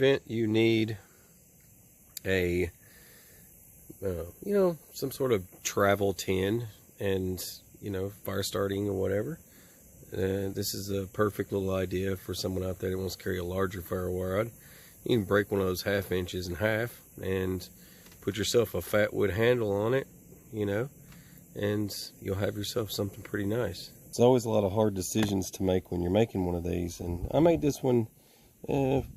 event you need a you know, some sort of travel tin and, you know, fire starting or whatever, this is a perfect little idea for someone out there that wants to carry a larger ferro rod. You can break one of those 1/2 inches in half and put yourself a fat wood handle on it, you know, and you'll have yourself something pretty nice. It's always a lot of hard decisions to make when you're making one of these, and I made this one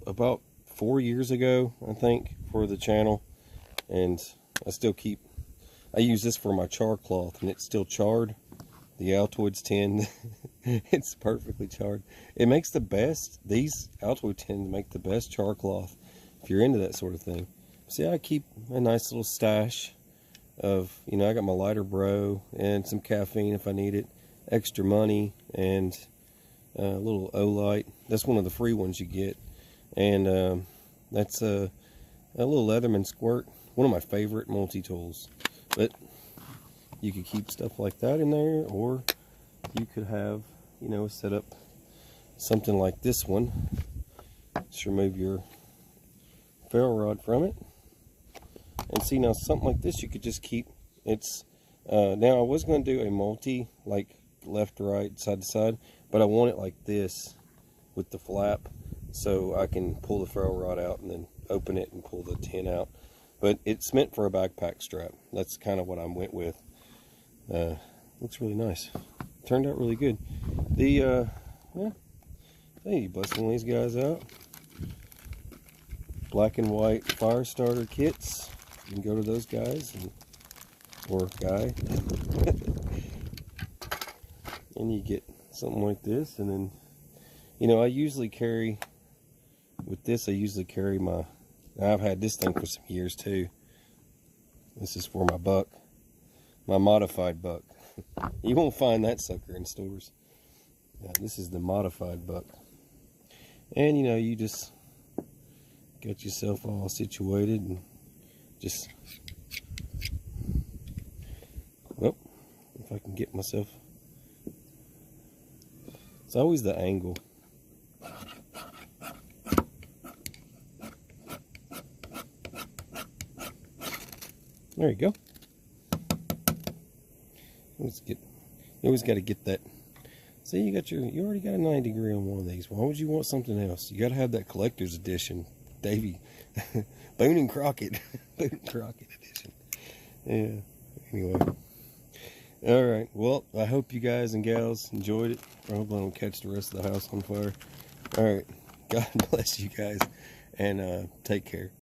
about 4 years ago, I think, for the channel, and I use this for my char cloth, and it's still charred. The Altoids tin, it's perfectly charred. It makes the best, these Altoid tins make the best char cloth if you're into that sort of thing. See, I keep a nice little stash of, you know, I got my lighter bro and some caffeine if I need it, extra money, and a little O-light. That's one of the free ones you get. And that's a little Leatherman squirt, one of my favorite multi-tools. But you could keep stuff like that in there, or you could have, you know, set up something like this one. Just remove your ferro rod from it. And see, now something like this you could just keep. It's now I was going to do a multi, like left to right, side to side, but I want it like this with the flap, so I can pull the ferro rod out and then open it and pull the tin out. But it's meant for a backpack strap. That's kind of what I went with. Looks really nice. Turned out really good. The yeah, hey, busting these guys out. Black and white fire starter kits. You can go to those guys, or guy, and you get something like this. And then, you know, I usually carry with this. I usually carry my. I've had this thing for some years too. This is for my buck, my modified buck. You won't find that sucker in stores. This is the modified buck. And, you know, you just get yourself all situated and just, well, if I can get myself, it's always the angle. There you go. You always got to get that. See, you already got a 90 degree on one of these. Why would you want something else? You got to have that collector's edition, Davy, Boone and Crockett, Boone and Crockett edition. Yeah. Anyway, all right. Well, I hope you guys and gals enjoyed it. I hope I don't catch the rest of the house on fire. All right. God bless you guys, and take care.